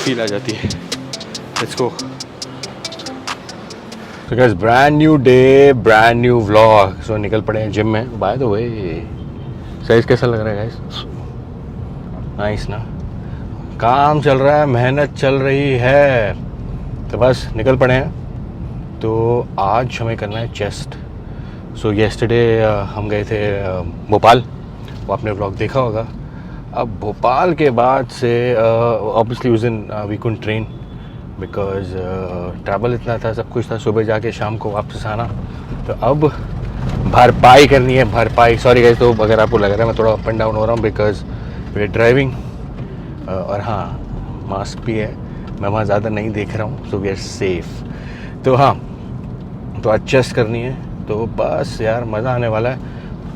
Feel आ जाती है। Let's go. So guys, brand new day, brand new vlog. So निकल पड़े हैं जिम में. By the way, साइज कैसा लग रहा है guys? नाइस ना. काम चल रहा है, मेहनत चल रही है, तो बस निकल पड़े हैं. तो आज हमें करना है चेस्ट. सो येस्टरडे हम गए थे भोपाल, वो आपने व्लॉग देखा होगा. अब भोपाल के बाद से ऑब्वियसली उस दिन we couldn't train because travel इतना था, सब कुछ था, सुबह जाके शाम को वापस आना. तो अब भरपाई करनी है, भरपाई. सॉरी गाइस, तो अगर आपको लग रहा है मैं थोड़ा अप एंड डाउन हो रहा हूँ बिकॉज वी आर ड्राइविंग. और हाँ, मास्क भी है, मैं वहाँ ज़्यादा नहीं देख रहा हूँ, सो वी आर सेफ. तो हाँ, तो आज चेस्ट करनी है, तो बस यार मज़ा आने वाला है.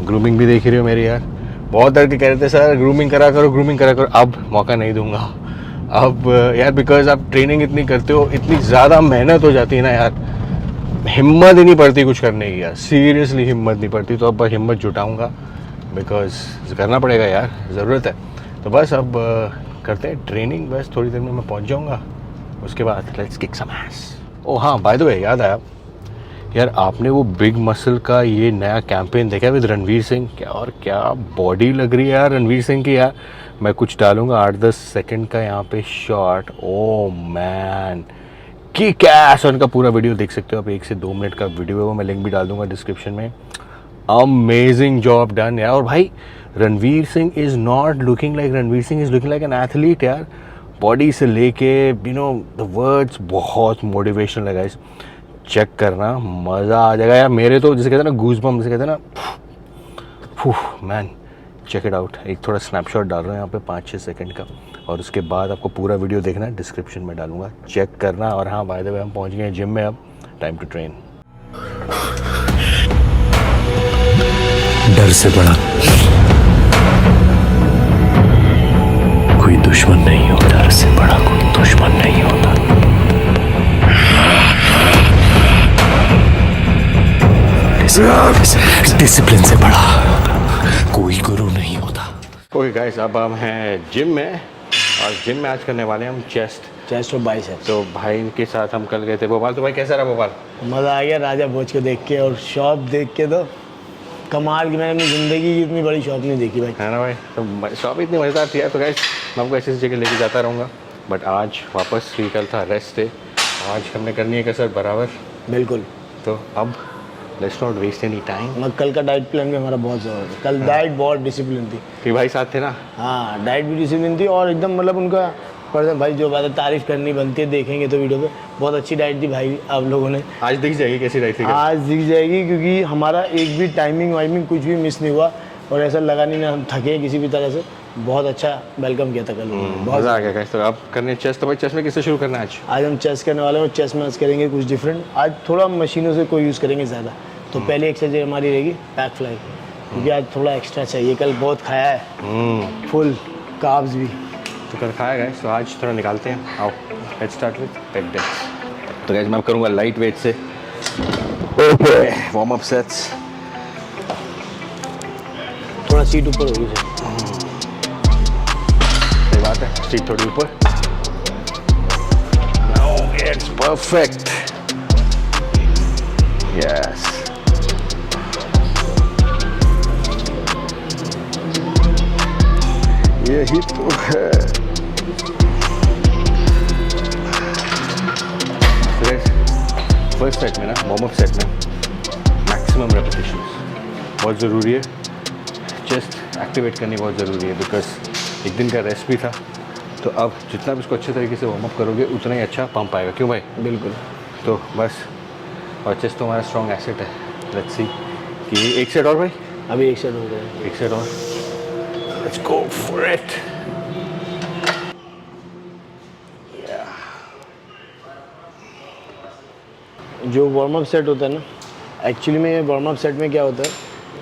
ग्रूमिंग भी देख रही हो मेरी यार. बहुत लड़के कह रहे थे सर ग्रूमिंग करा करो, ग्रूमिंग करा करो. अब मौका नहीं दूंगा अब यार, बिकॉज आप ट्रेनिंग इतनी करते हो, इतनी ज़्यादा मेहनत हो जाती है ना यार, हिम्मत ही नहीं पड़ती कुछ करने की यार. सीरियसली हिम्मत नहीं पड़ती. तो अब हिम्मत जुटाऊंगा बिकॉज करना पड़ेगा यार, ज़रूरत है. तो बस अब करते हैं ट्रेनिंग. बस थोड़ी देर में मैं पहुंच जाऊंगा. उसके बाद लेट्स किक सम एस. ओ हाँ, बाय द वे याद आया यार, आपने वो बिग मसल का ये नया कैंपेन देखा विद रणवीर सिंह? क्या और क्या बॉडी लग रही है यार रणवीर सिंह की यार. मैं कुछ डालूंगा 8-10 सेकंड का यहाँ पे shot. Oh man, kick S. और इनका पूरा वीडियो देख सकते हो आप, 1 से 2 मिनट का वीडियो है वो, मैं लिंक भी डाल दूंगा डिस्क्रिप्शन में. अमेजिंग जॉब डन यार. और भाई Ranveer Singh is not looking like Ranveer Singh, is looking like an athlete यार. बॉडी से लेके यू नो द वर्ड्स बहुत मोटिवेशनल लगा. इस चेक करना, मज़ा आ जाएगा यार. मेरे तो जैसे कहते हैं ना गूज बम, जैसे कहते हैं ना, मैन चेक इट आउट. एक थोड़ा स्नैपशॉट डाल रहा हूँ यहाँ पे 5-6 सेकंड का, और उसके बाद आपको पूरा वीडियो देखना है, डिस्क्रिप्शन में डालूंगा, चेक करना. और हाँ, बाय द वे हम पहुँच गए हैं जिम में. अब टाइम टू ट्रेन. डर से बड़ा कोई दुश्मन नहीं होता. डर से बड़ा कोई दुश्मन नहीं होता. डिसिप्लिन से बड़ा कोई गुरु नहीं होता. ओके गाइस, अब हम हैं जिम में, और जिम में आज करने वाले हैं हम चेस्ट और बाइसेप. तो भाई के साथ हम कल गए थे भोपाल. तो भाई कैसा रहा भोपाल? मज़ा आ गया राजा भोज को देख के, और शॉप देख के तो कमाल की. मैंने अपनी ज़िंदगी की इतनी बड़ी शॉप नहीं देखी भाई. है ना भाई, तो शॉप इतनी मज़ेदार थी यार. तो गाइस मैं आपको ऐसी जगह लेके जाता रहूँगा, बट आज वापस ही, कल था रेस्ट डे, आज हमने करनी है कसरत बराबर. बिल्कुल. तो अब let's not waste any time. मैं कल का डाइट प्लान भी हमारा बहुत ज़रूरी है. कल डाइट बहुत डिसिप्लिन थी. कि भाई साथ थे ना. हाँ, डाइट भी डिसिप्लिन थी, और एकदम मतलब उनका पर्सन भाई, जो बात है तारीफ़ करनी बनती है, देखेंगे तो वीडियो पे. बहुत अच्छी डाइट थी भाई आप लोगों ने. आज दिख जाएगी कैसी डाइट थी. आज दिख जाएगी, क्योंकि हमारा एक भी टाइमिंग वाइमिंग कुछ भी मिस नहीं हुआ, और ऐसा लगा नहीं ना हम थके किसी भी तरह से. बहुत अच्छा वेलकम किया था कल. बहुत मज़ा आ गया गाइस. तो आप करने चेस्ट. तो भाई चेस्ट में किससे शुरू करना है आज? आज हम चेस्ट करने वाले हैं, और चेस्ट में आज करेंगे कुछ डिफरेंट. आज थोड़ा मशीनों से कोई यूज़ करेंगे ज़्यादा. तो पहली एक्सरसाइज हमारी रहेगी बैक फ्लाई, क्योंकि आज थोड़ा एक्स्ट्रा चाहिए. कल बहुत खाया है, फुल कार्ब्स भी. तो कल खाया गाइस, तो आज थोड़ा निकालते हैं. आओ लेट्स स्टार्ट विद पेग डेक्स. तो गाइस मैं करूँगा लाइट वेट से. Okay, warm up sets. थोड़ा सीट ऊपर होगी सर. सही बात है, सीट थोड़ी ऊपर. Now it's perfect. यस, यही तो है. फर्स्ट सेट में ना, वार्म अप सेट में मैक्सिमम रेपिटेशंस बहुत ज़रूरी है. चेस्ट एक्टिवेट करनी बहुत ज़रूरी है, बिकॉज एक दिन का रेस्ट भी था. तो अब जितना भी इसको अच्छे तरीके से वार्म अप करोगे, उतना ही अच्छा पंप आएगा. क्यों भाई? बिल्कुल. तो बस, और चेस्ट तो हमारा स्ट्रॉन्ग एसेट है. लेट्स सी कि एक सेट और भाई. अभी एक सेट हो गया. एक सेट और. Let's go for it. जो वार्म अप सेट होता है ना, एक्चुअली में वार्म अप सेट में क्या होता है,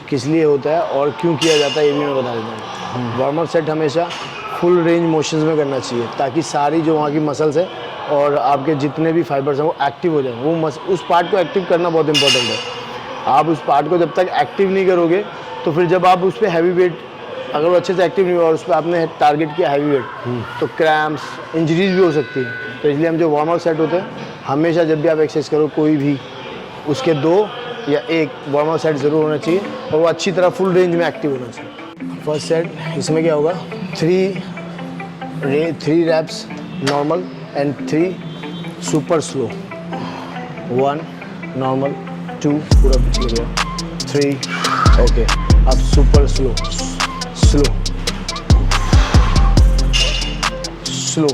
किस लिए होता है और क्यों किया जाता है, ये भी मैं बता देता हूँ. वार्म अप सेट हमेशा फुल रेंज मोशंस में करना चाहिए, ताकि सारी जो वहाँ की मसल्स है और आपके जितने भी फाइबर्स हैं वो एक्टिव हो जाएं. वो उस पार्ट को एक्टिव करना बहुत इंपॉर्टेंट है. आप उस पार्ट को जब तक एक्टिव नहीं करोगे, तो फिर जब आप उस पर हैवी वेट अगर वो अच्छे से एक्टिव नहीं हुआ और उस पर आपने टारगेट किया हैवी वेट तो क्रैम्प्स, इंजरीज भी हो सकती है। तो इसलिए हम जो वार्म अप सेट होते हैं हमेशा जब भी आप एक्सरसाइज करो कोई भी, उसके 2 या 1 वार्म अप सेट ज़रूर होना चाहिए और वो अच्छी तरह फुल रेंज में एक्टिव होना चाहिए। फर्स्ट सेट इसमें क्या होगा, 3 reps normal and 3 super slow. 1 normal, 2 पूरा पीछे गया, 3 ओके। अब super slow slow slow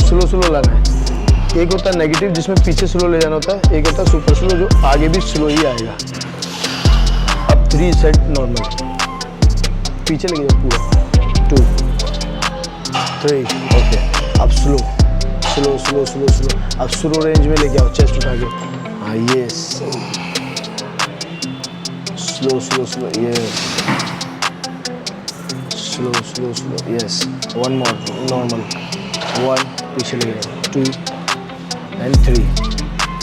slow slow लाना है। एक होता है नेगेटिव जिसमें पीछे स्लो ले जाना होता है, एक होता है सुपर स्लो जो आगे भी स्लो ही आएगा। अब 3 सेट नॉर्मल, पीछे लगे जाओ पूरा, 2 3 ओके। अब slow slow slow slow slow, अब स्लो रेंज में लेके आओ, चेस्ट उठा के, हाँ yes, slow slow slow yes, slow slow slow yes. 1 मोर नॉर्मल, 1 पीछे लगे जाओ, 2 and 3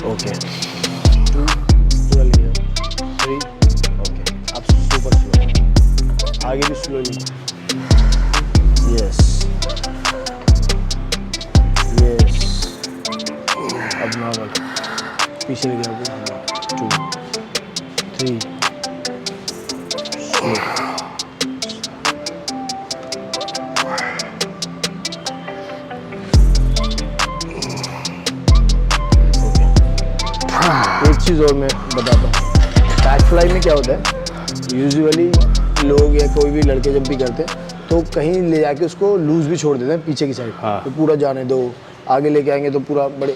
ओके, 2 पूरा ले जाओ, 3 ओके। अब सुपर स्लो, आगे भी स्लोली, यस यस। अब नॉर्मल, पीछे ले जाओ, 2 3 स्लो। एक चीज़ और मैं बताता हूँ, बैक फ्लाई में क्या होता है, यूजुअली लोग या कोई भी लड़के जब भी करते हैं तो कहीं ले जाके उसको लूज भी छोड़ देते हैं पीछे की साइड, तो पूरा जाने दो, आगे लेके आएंगे तो पूरा बड़े,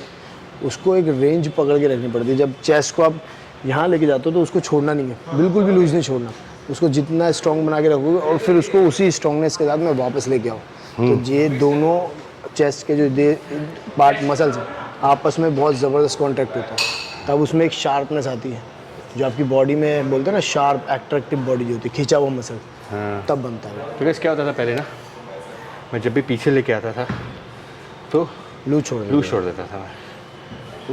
उसको एक रेंज पकड़ के रखनी पड़ती है। जब चेस्ट को आप यहाँ लेके जाते हो तो उसको छोड़ना नहीं है, बिल्कुल भी लूज नहीं छोड़ना, उसको जितना स्ट्रॉन्ग बना के रखोगे और फिर उसको उसी स्ट्रॉन्गनेस के साथ में वापस लेके आओ। तो ये दोनों चेस्ट के जो पार्ट मसल्स हैं आपस में बहुत ज़बरदस्त कॉन्टैक्ट होता है, तब उसमें एक शार्पनेस आती है जो आपकी बॉडी में बोलते हैं ना, शार्प अट्रैक्टिव बॉडी जो होती है, खींचा हुआ मसल, तब बनता है। तो क्या होता था पहले ना, मैं जब भी पीछे लेके आता था तो लूज छोड़ देता था मैं,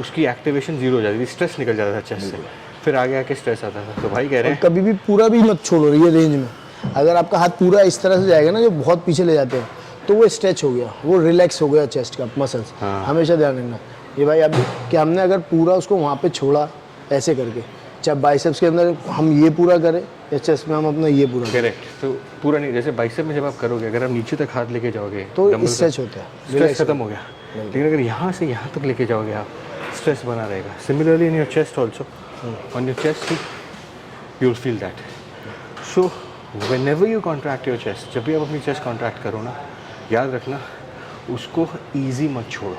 उसकी एक्टिवेशन 0 हो जाती थी, स्ट्रेस निकल जाता था चेस्ट से, फिर आगे आके स्ट्रेस आता था। तो भाई कह रहे हैं कभी भी पूरा भी मत छोड़ो ये रेंज में, अगर आपका हाथ पूरा इस तरह से जाएगा ना, जो बहुत पीछे ले जाते हैं, तो वो स्ट्रेच हो गया, वो रिलैक्स हो गया चेस्ट का मसल्स। हमेशा ध्यान रखना ये भाई अभी कि हमने अगर पूरा उसको वहाँ पे छोड़ा ऐसे करके, चाहे बाइसेप्स के अंदर हम ये पूरा करें या चेस्ट में हम अपना ये पूरा करेक्ट, तो पूरा नहीं, जैसे बाइसेप में जब आप करोगे, अगर आप नीचे तक हाथ लेके जाओगे तो स्ट्रेच होता है, स्ट्रेस खत्म हो गया। लेकिन अगर यहाँ से यहाँ तक लेके जाओगे आप, स्ट्रेस बना रहेगा। Similarly in your chest also, on your chest you will feel that. So whenever you contract your chest, जब भी आप अपनी चेस्ट कॉन्ट्रैक्ट करो ना, याद रखना उसको ईजी मत छोड़ो,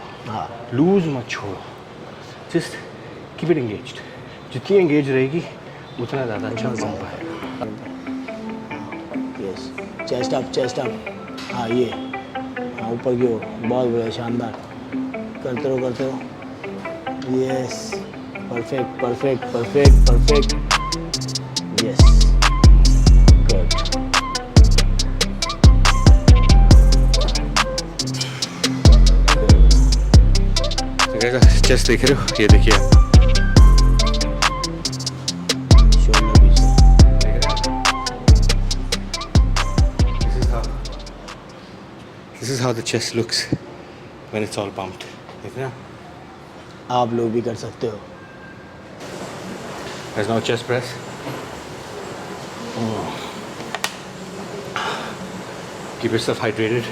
लूज मत छोड़ो, जस्ट कीप इट एंगेज्ड। जितनी एंगेज रहेगी उतना ज़्यादा अच्छा पंप है। यस, चेस्ट अप, हाँ ये, हाँ ऊपर की ओर, बहुत बढ़िया, शानदार, करते रहो yes, perfect, yes good. Chest देख रहे हो, ये देखिए आप, शोल्डर पीछे, This is how the chest looks when it's all pumped. देख रहे हैं? आप लोग भी कर सकते हो। There's now chest press. Keep yourself hydrated.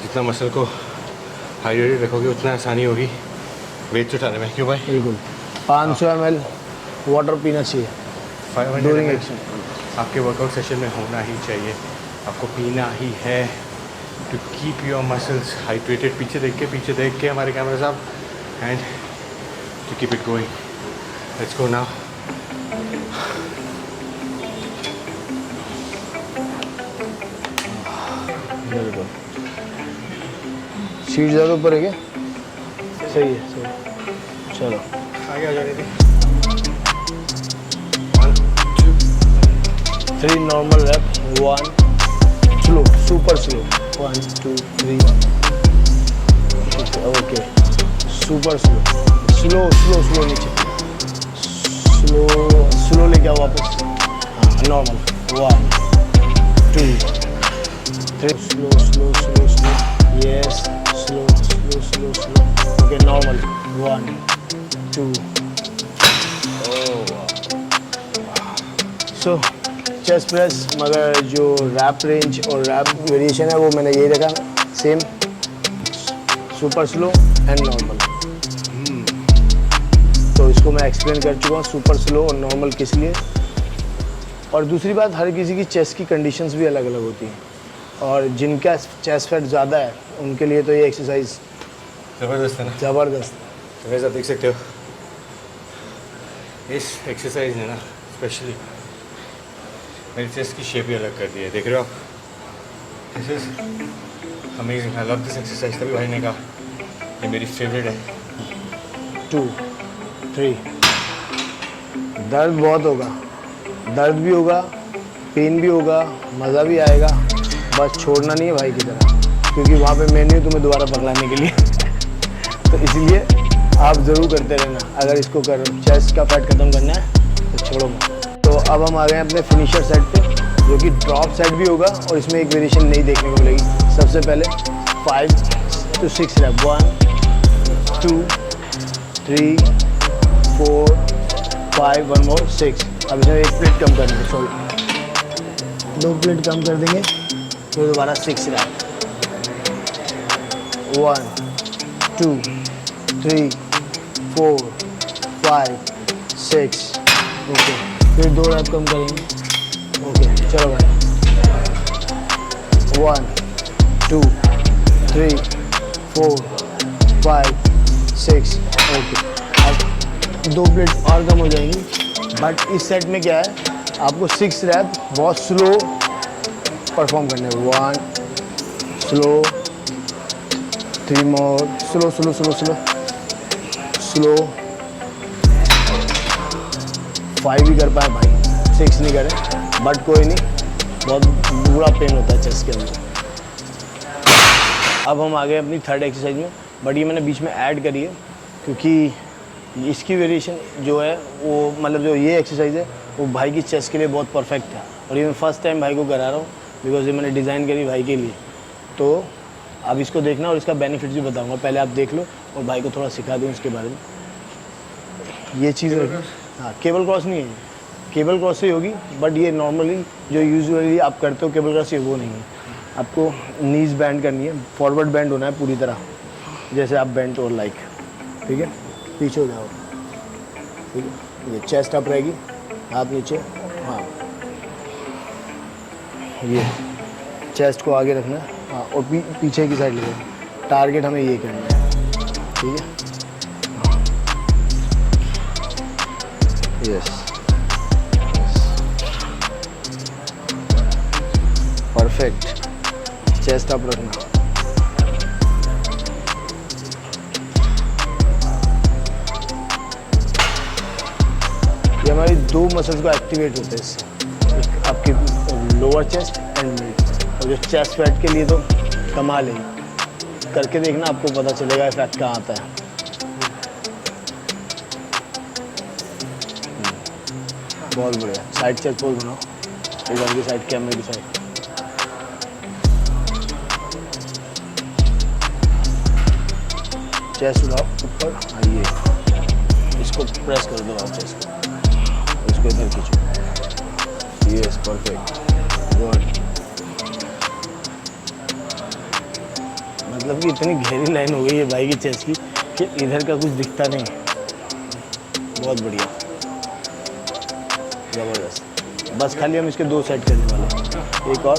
जितना मसल को हाइड्रेटेड रखोगे उतना आसानी होगी वेट उठाने में। क्यों भाई? बिल्कुल, 500 ml वाटर पीना चाहिए 500 ड्यूरिंग ml एक्शन। आपके वर्कआउट सेशन में होना ही चाहिए, आपको पीना ही है to keep your muscles hydrated. पीछे देख के हमारे कैमरा साहब, and to keep it going. Let's go now. बिल्कुल, सीट ज़्यादा ऊपर है क्या? सही है। चलो आगे आ जाने दी। 1 2 3 normal rep, 1 slow, super slow, 1 2 3 okay, super slow नीचे, स्लो लेके आओ वापस, हाँ normal, 1 2 3 slow slow slow slow yes slow slow slow slow okay normal 1 2 so chest press मगर जो रैप रेंज और रैप वेरिएशन है वो मैंने यही रखा same super slow and normal. तो इसको मैं एक्सप्लेन कर चुका हूँ सुपर स्लो और नॉर्मल किस लिए। और दूसरी बात हर किसी की चेस्ट की कंडीशंस भी अलग अलग होती हैं और जिनका चेस्ट फैट ज़्यादा है उनके लिए तो ये एक्सरसाइज ज़बरदस्त है ना। ज़बरदस्त। तो वैसे आप देख सकते हो इस एक्सरसाइज ने ना स्पेशली मेरी चेस्ट की शेप ही अलग कर दी है, देख रहे हो आप। This is amazing, I love this exercise. तभी भाई ने कहा ये मेरी फेवरेट है। 2 3 दर्द बहुत होगा, दर्द भी होगा, पेन भी होगा, मज़ा भी आएगा, बस छोड़ना नहीं है भाई की तरह, क्योंकि वहाँ पे मैं नहीं हूँ तुम्हें दोबारा पकड़ाने के लिए तो इसलिए आप ज़रूर करते रहना। अगर इसको कर चेस्ट का फैट ख़त्म करना है तो छोड़ो मत। तो अब हम आ गए अपने फिनिशर सेट पे, जो कि ड्रॉप सेट भी होगा और इसमें एक वेरिएशन नहीं देखने को मिलेगी। सबसे पहले 5 to 6 रैप 1 2 3 4 5 1 more 6। अब इसमें एक प्लेट कम कर देंगे, सॉरी 2 प्लेट कम कर देंगे तो दोबारा 6 रैप 1 2 3 4 5 6 ओके। फिर 2 रैप कम करेंगे ओके। चलो भाई 1 2 3 4 5 6 ओके। अब 2 प्लेट और कम हो जाएंगी, बट इस सेट में क्या है आपको 6 रैप बहुत स्लो परफॉर्म करने हैं। 1 स्लो 3 मोर slow slow slow slow slow 5 भी कर पाए भाई, 6 नहीं करे, बट कोई नहीं, बहुत बुरा पेन होता है चेस्ट के अंदर। अब हम आ गए अपनी थर्ड एक्सरसाइज में, बट ये मैंने बीच में ऐड करी है क्योंकि इसकी वेरिएशन जो है वो मतलब जो ये एक्सरसाइज है वो भाई की चेस्ट के लिए बहुत परफेक्ट है। और ये मैं फर्स्ट टाइम भाई को करा रहा हूँ बिकॉज ये मैंने डिज़ाइन करी भाई के लिए। तो अब इसको देखना और इसका बेनिफिट्स भी बताऊँगा, पहले आप देख लो और भाई को थोड़ा सिखा दूँ इसके बारे में। ये चीज़ हाँ केबल क्रॉस नहीं है, केबल क्रॉस से होगी, बट ये नॉर्मली जो यूजुअली आप करते हो केबल क्रॉस से वो नहीं है। आपको नीज बैंड करनी है, फॉरवर्ड बैंड होना है पूरी तरह, जैसे आप बैंड और लाइक, ठीक है। पीछे हो जाओ, ठीक है। ये चेस्ट अप रहेगी, हाथ नीचे, हाँ ये चेस्ट को आगे रखना है, हाँ और पीछे की साइड ले जाओ। टारगेट हमें ये करना है, ठीक है। यस परफेक्ट, चेस्ट अप रखना। ये हमारी 2 मसल्स को एक्टिवेट होते हैं इससे, आपकी लोअर चेस्ट एंड मिड। और जो चेस्ट फैट के लिए तो कमाल है, करके देखना आपको पता चलेगा इफेक्ट कहाँ आता है। बहुत बढ़िया, साइड चेस्ट पोज बनाओ, इधर की साइड, कैमरे की साइड। चेस्ट उठाओ ऊपर, आइए इसको प्रेस कर दो आप चेस्ट को, इसको इधर खींचो। Yes perfect, good. मतलब कि इतनी गहरी लाइन हो गई है भाई की चेस्ट की कि इधर का कुछ दिखता नहीं। बहुत बढ़िया, ज़बरदस्त। बस खाली हम इसके 2 सेट करने वाले हैं, एक और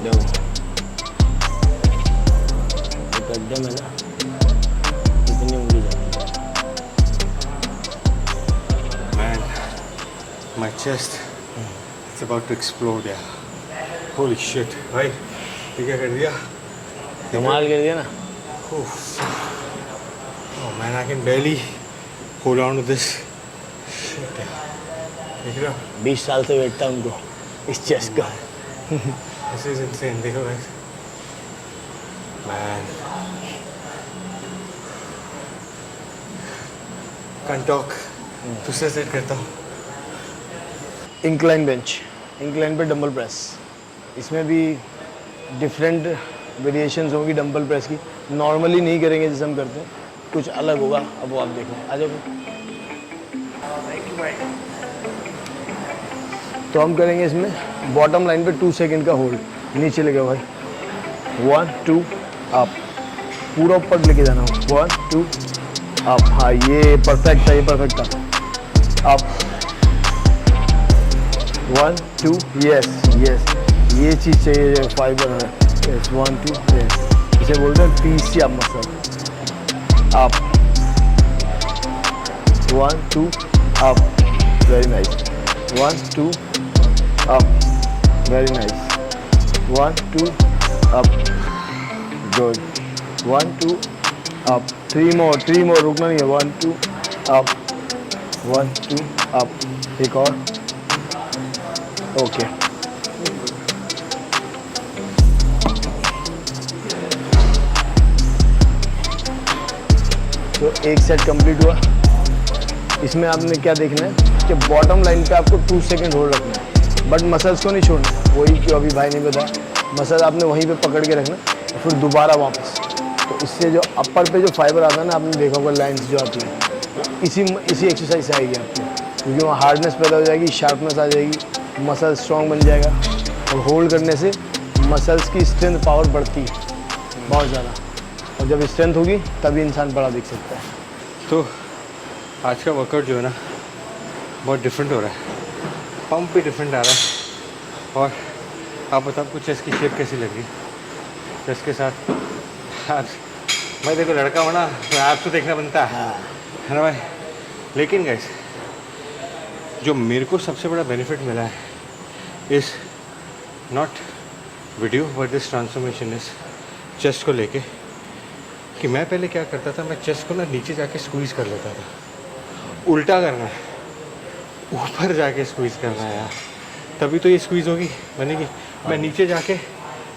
देखो गड्ढे में ना इतनी उंगली जाती है। Man, my chest it's about to explode यार। Holy shit, भाई ये क्या कर दिया? कमाल कर दिया ना। Oof. Oh man, I can barely hold on to this. Shit यार। देख रहे हो? 20 साल से वेट था उनको इस चेस्ट का। This is insane, देखो guys। Man, can't talk। दूसरा सेट करता हूँ। इंक्लाइन बेंच इंक्लाइन पे डंबल प्रेस। इसमें भी डिफरेंट वेरिएशंस होंगी डंबल प्रेस की, नॉर्मली नहीं करेंगे जैसे हम करते हैं, कुछ अलग होगा। अब वो आप देखो, आ जाओ। तो हम करेंगे इसमें बॉटम लाइन पे 2 सेकंड का होल्ड, नीचे लेके भाई 1 2 अप, पूरा ऊपर लेके जाना हो 1 2 अप। हाँ ये परफेक्ट था, ये परफेक्ट था। अप 1 2 यस यस, ये चीज़ चाहिए फाइबर है। यस 1 2 यस, इसे बोलते हैं पीसी आप muscle. Up 1 2 up, very nice. 1 2 up, very nice. 1 2 up, good. 1 2 up, 3 more, रुकना नहीं है। 1 2 up, 1 2 up, एक और, ओके। तो एक सेट कंप्लीट हुआ। इसमें आपने क्या देखना है कि बॉटम लाइन पे आपको 2 सेकंड होल्ड रखना है, बट मसल्स को नहीं छोड़ना। वही जो अभी भाई ने बताया, मसल आपने वहीं पे पकड़ के रखना और फिर दोबारा वापस। तो इससे जो अपर पे जो फाइबर आता है ना, आपने देखा होगा लाइंस जो आती है, तो इसी एक्सरसाइज से आएगी आपको, क्योंकि वहाँ हार्डनेस पैदा हो जाएगी, शार्पनेस आ जाएगी, मसल स्ट्रॉन्ग बन जाएगा। और होल्ड करने से मसल्स की स्ट्रेंथ पावर बढ़ती है बहुत ज़्यादा, और जब स्ट्रेंथ होगी तभी इंसान बड़ा दिख सकता है। तो आज का वर्कआउट जो है ना बहुत डिफरेंट हो रहा है, पंप भी डिफरेंट आ रहा है। और आप बताओ आपको चेस्ट की शेप कैसी लग रही? चेस्ट के साथ आज भाई देखो लड़का हो ना, तो आप तो देखना बनता है ना भाई। लेकिन गाइस जो मेरे को सबसे बड़ा बेनिफिट मिला है इस not video but this transformation इस चेस्ट को लेके, कि मैं पहले क्या करता था, मैं चेस्ट को ना नीचे जाके स्क्वीज़ कर लेता था। उल्टा करना है, ऊपर जाके स्क्वीज़ करना है यार, तभी तो ये स्क्वीज़ होगी बनेगी। मैं नीचे जाके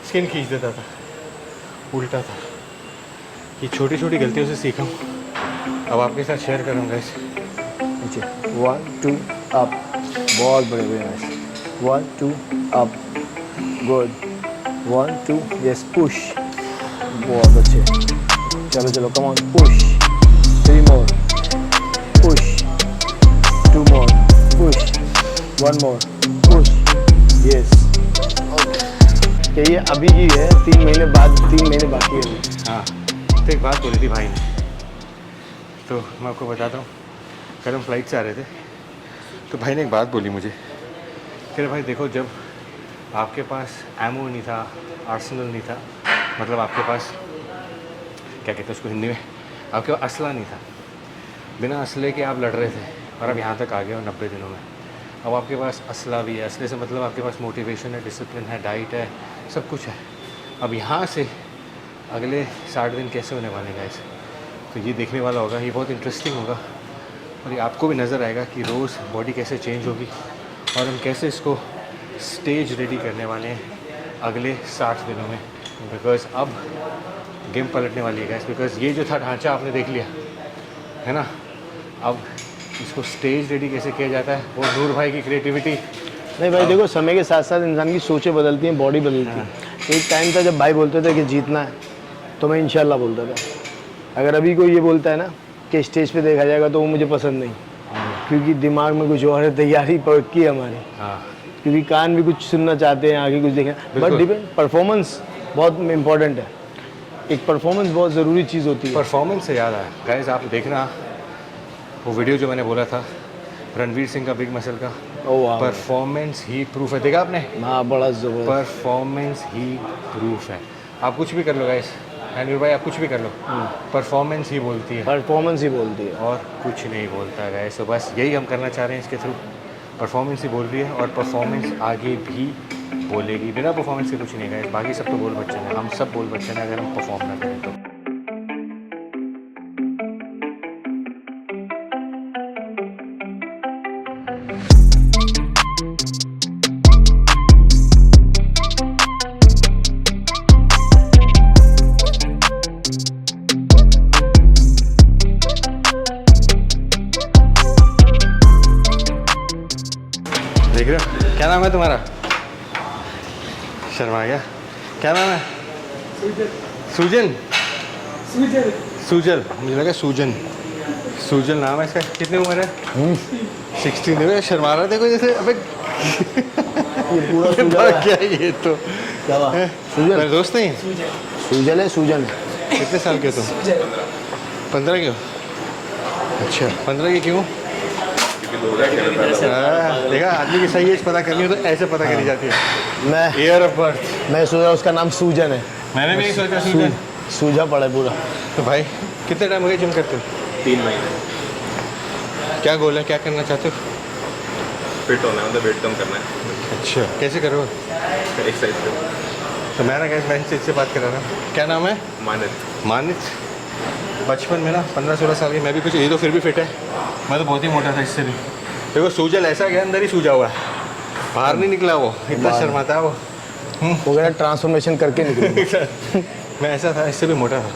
स्किन खींच देता था, उल्टा था। ये छोटी छोटी गलतियों से सीखा हूँ, अब आपके साथ शेयर करूँगा इस नीचे 1 2 अप, बहुत बड़े बड़े nice. 1 2 up, good. 1 2 yes, push, बहुत अच्छे। चलो चलो, come on, push, 3 more, push, 2 more, push, 1 more, push, yes. ये अभी की है, 3 महीने बाद, 3 महीने बाकी है। हाँ, तो एक बात बोली थी भाई ने, तो मैं आपको बताता हूँ। कल हम फ्लाइट से आ रहे थे, तो भाई ने एक बात बोली मुझे, कह रहे भाई देखो, जब आपके पास एमओ नहीं था, आर्सेनल नहीं था, मतलब आपके पास क्या कहते हैं उसको हिंदी में, आपके पास असला नहीं था, बिना असले के आप लड़ रहे थे और अब यहाँ तक आ गए हो 90 दिनों में। अब आपके पास असला भी है, असले से मतलब आपके पास मोटिवेशन है, डिसिप्लिन है, डाइट है, सब कुछ है। अब यहाँ से अगले 60 दिन कैसे होने वाले हैं, तो ये देखने वाला होगा, ये बहुत इंटरेस्टिंग होगा। और ये आपको भी नज़र आएगा कि रोज़ बॉडी कैसे चेंज होगी और हम कैसे इसको स्टेज रेडी करने वाले हैं अगले 60 दिनों में। बिकॉज़ अब गेम पलटने वाली है गाइस, बिकॉज़ ये जो था ढांचा आपने देख लिया है ना, अब इसको स्टेज रेडी कैसे किया जाता है, वो नूर भाई की क्रिएटिविटी। नहीं भाई देखो, समय के साथ साथ इंसान की सोचें बदलती हैं, बॉडी बदलती है। एक टाइम था जब भाई बोलते थे कि जीतना है, तो मैं इंशाल्लाह बोलता था। अगर अभी कोई ये बोलता है ना कि स्टेज पे देखा जाएगा, तो वो मुझे पसंद नहीं, क्योंकि दिमाग में कुछ और है, तैयारी पक्की है हमारी। क्योंकि कान भी कुछ सुनना चाहते हैं, आगे कुछ देखना, बट डिपेंड, परफॉर्मेंस बहुत इम्पोर्टेंट है। एक परफॉर्मेंस बहुत ज़रूरी चीज़ होती है। परफॉर्मेंस से याद आया गाइस, आप देखना वो वीडियो जो मैंने बोला था रणवीर सिंह का, बिग मसल का, परफॉर्मेंस ही प्रूफ है। देखा आपने? हाँ, बड़ा ज़बरदस्त। परफॉर्मेंस ही प्रूफ है। आप कुछ भी कर लो गाइस, रणवीर भाई आप कुछ भी कर लो, परफॉर्मेंस ही बोलती है, परफॉर्मेंस ही बोलती है और कुछ नहीं बोलता गाइस। तो बस यही हम करना चाह रहे हैं इसके थ्रू, परफॉर्मेंस ही बोल रही है और परफॉर्मेंस आगे भी बोलेगी। बिना परफॉर्मेंस के कुछ नहीं गाइस, बाकी सब तो बोल बच्चे हैं, हम सब बोल बच्चे हैं अगर हम परफॉर्म ना करें तो। देख रहे हो क्या नाम है तुम्हारा? शर्मा गया। क्या नाम है? सूजन। सूजल, मुझे लगा सूजन। सूजल नाम है इसका। कितनी उम्र है? 16। देखो शर्मा रहा, देखो जैसे अबे ये पूरा ये सूजन भाग है। क्या है ये तो? क्या हुआ? हैं? सूजन मेरे दोस्त नहीं? सूजन है, सूजन। कितने साल के हो तुम? 15 के हो? अच्छा, 15 के क्यों? देखा, आदमी की सही एज पता करनी हो तो ऐसे पता करी जाती है। मैं ईयर ऑफ बर्थ। मैं सोच रहा उसका नाम सूजन है। मैंने भी नहीं सोचा सूजन। सूजा पड़ा है पूरा। तो भाई कितने टाइम हो गए जिम करते हो? 3 महीने क्या गोल है, क्या करना चाहते हो? फिट होना है, मतलब वेट कम करना है, अच्छा, कैसे करो? एक्सरसाइज करो। तो मैं ना कैसे मैं से बात कर रहा था। क्या नाम है? मानद मानित। बचपन में ना 15-16 साल की मैं भी कुछ, ये तो फिर भी फिट है। मैं तो बहुत ही मोटा था इससे भी। देखो सूजल ऐसा गया, अंदर ही सूजा हुआ है, बाहर नहीं निकला वो, इतना शर्माता है वो। वो कहना ट्रांसफॉर्मेशन करके निकले। मैं ऐसा था, इससे भी मोटा था,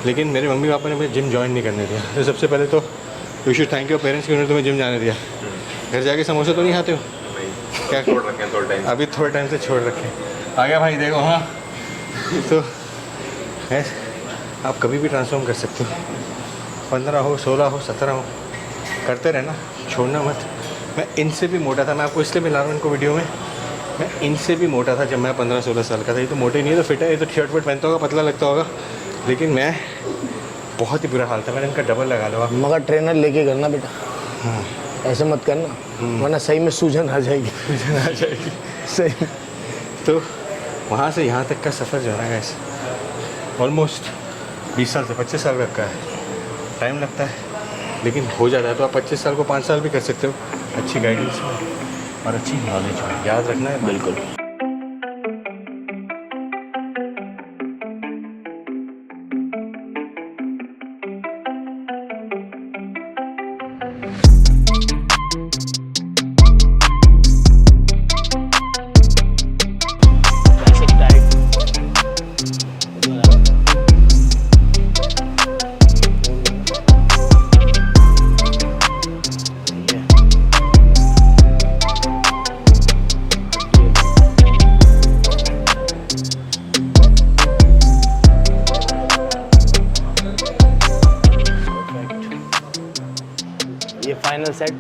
लेकिन मेरे मम्मी पापा ने मुझे जिम ज्वाइन नहीं करने दिया। तो सबसे पहले तो you should thank your parents कि उन्होंने तुम्हें जिम जाने दिया। घर जाके समोसे तो नहीं खाते हो? क्या छोड़ रखे हैं थोड़ा टाइम। अभी थोड़े टाइम से छोड़ रखे। आ गया भाई, देखो। हाँ, तो है, आप कभी भी ट्रांसफॉर्म कर सकते हो। 15 हो, 16 हो, 17 हो, करते रहना, छोड़ना मत। मैं इनसे भी मोटा था, मैं आपको इसलिए मिला रहा हूँ इनको वीडियो में। मैं इनसे भी मोटा था जब मैं 15-16 साल का था। ये तो मोटे नहीं है, तो फिट है, ये तो शर्ट वर्ट पहनता होगा, पतला लगता होगा, लेकिन मैं बहुत ही बुरा हाल था। मैंने इनका डबल लगा लो आप। मगर ट्रेनर लेके करना बेटा। ऐसे मत करना, वरना सही में सूजन आ जाएगी। सूजन आ जाएगी। सही। तो वहाँ से यहाँ तक का सफ़र जो है ना गाइस, ऑलमोस्ट 20 साल से 25 साल तक का है। टाइम लगता है, लेकिन हो जाता है। तो आप 25 साल को 5 साल भी कर सकते हो, अच्छी गाइडेंस में और अच्छी नॉलेज में। याद रखना है बिल्कुल। ये फाइनल सेट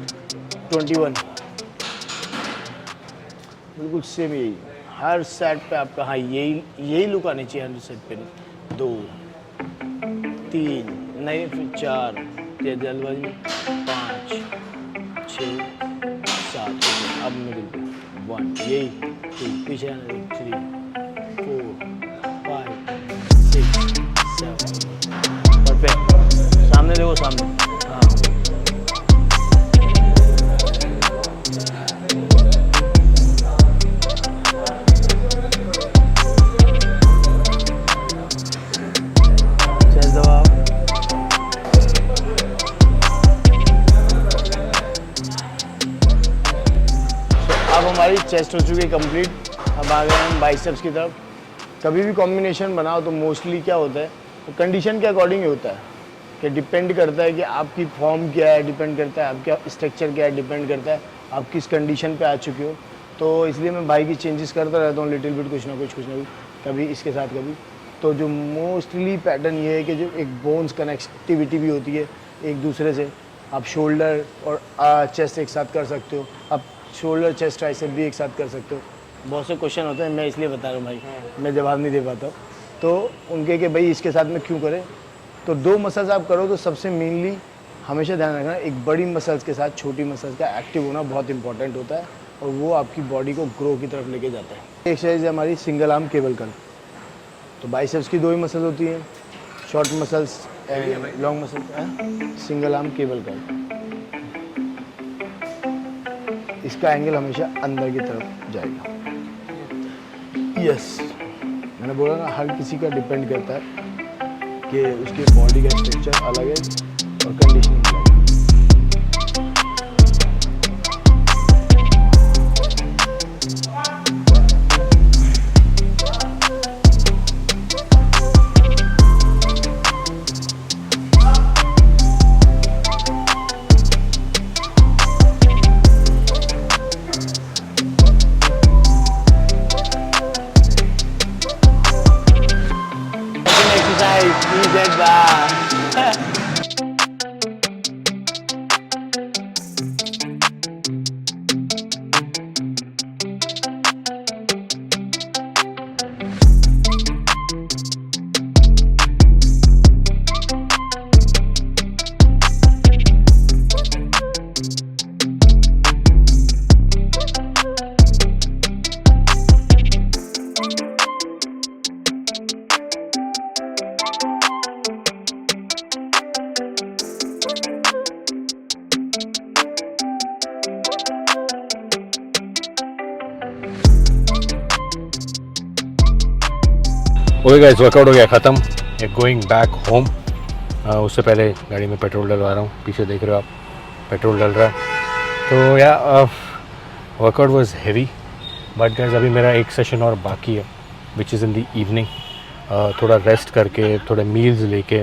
21। बिल्कुल सेम यही, हर सेट पे आपका। हाँ, यही लुक आनी चाहिए हर सेट पे। 2 3 नहीं, फिर 4, जल्दबाजी में 5 6 7। अब मिडिल पे 1, यही 2, पीछे आना 3 4 5 6 7। परफेक्ट। सामने देखो, सामने। हाँ, अब हमारी चेस्ट हो चुकी है कंप्लीट। अब आ गए हम बाइसेप्स की तरफ। कभी भी कॉम्बिनेशन बनाओ तो मोस्टली क्या होता है, तो कंडीशन के अकॉर्डिंग ही होता है, कि डिपेंड करता है कि आपकी फॉर्म क्या है, डिपेंड करता है आपका स्ट्रक्चर क्या है, डिपेंड करता है आप किस कंडीशन पे आ चुके हो। तो इसलिए मैं भाई की चेंजेस करता रहता हूँ लिटिल बिट, कुछ ना कुछ कभी इसके साथ कभी। तो जो मोस्टली पैटर्न ये है कि जो एक बोन्स कनेक्टिविटी भी होती है एक दूसरे से। आप शोल्डर और चेस्ट एक साथ कर सकते हो, आप शोल्डर चेस्ट ट्राइसेप भी एक साथ कर सकते हो। बहुत से क्वेश्चन होते हैं, मैं इसलिए बता रहा हूँ भाई, मैं जवाब नहीं दे पाता हूँ। तो उनके कि भाई इसके साथ में क्यों करें। तो 2 मसल्स आप करो तो सबसे मेनली हमेशा ध्यान रखना, एक बड़ी मसल्स के साथ छोटी मसल्स का एक्टिव होना बहुत इंपॉर्टेंट होता है, और वो आपकी बॉडी को ग्रो की तरफ लेके जाता है। एक्सरसाइज है हमारी सिंगल आर्म केबल कर्ल। तो बाइसेप्स की 2 ही मसल्स होती हैं, short muscles and long muscles. Single arm cable curl, इसका एंगल हमेशा अंदर की तरफ जाएगा। यस, मैंने बोला ना, हर किसी का डिपेंड करता है कि उसके बॉडी का स्ट्रक्चर अलग है और कंडीशनिंग अलग है। ओके गाइस, वर्कआउट हो गया ख़त्म। ये गोइंग बैक होम। उससे पहले गाड़ी में पेट्रोल डलवा रहा हूँ, पीछे देख रहे हो आप पेट्रोल डल रहा है। तो या workout was heavy, but guys अभी मेरा एक सेशन और बाकी है which is in the evening. थोड़ा रेस्ट करके, थोड़े मील्स लेके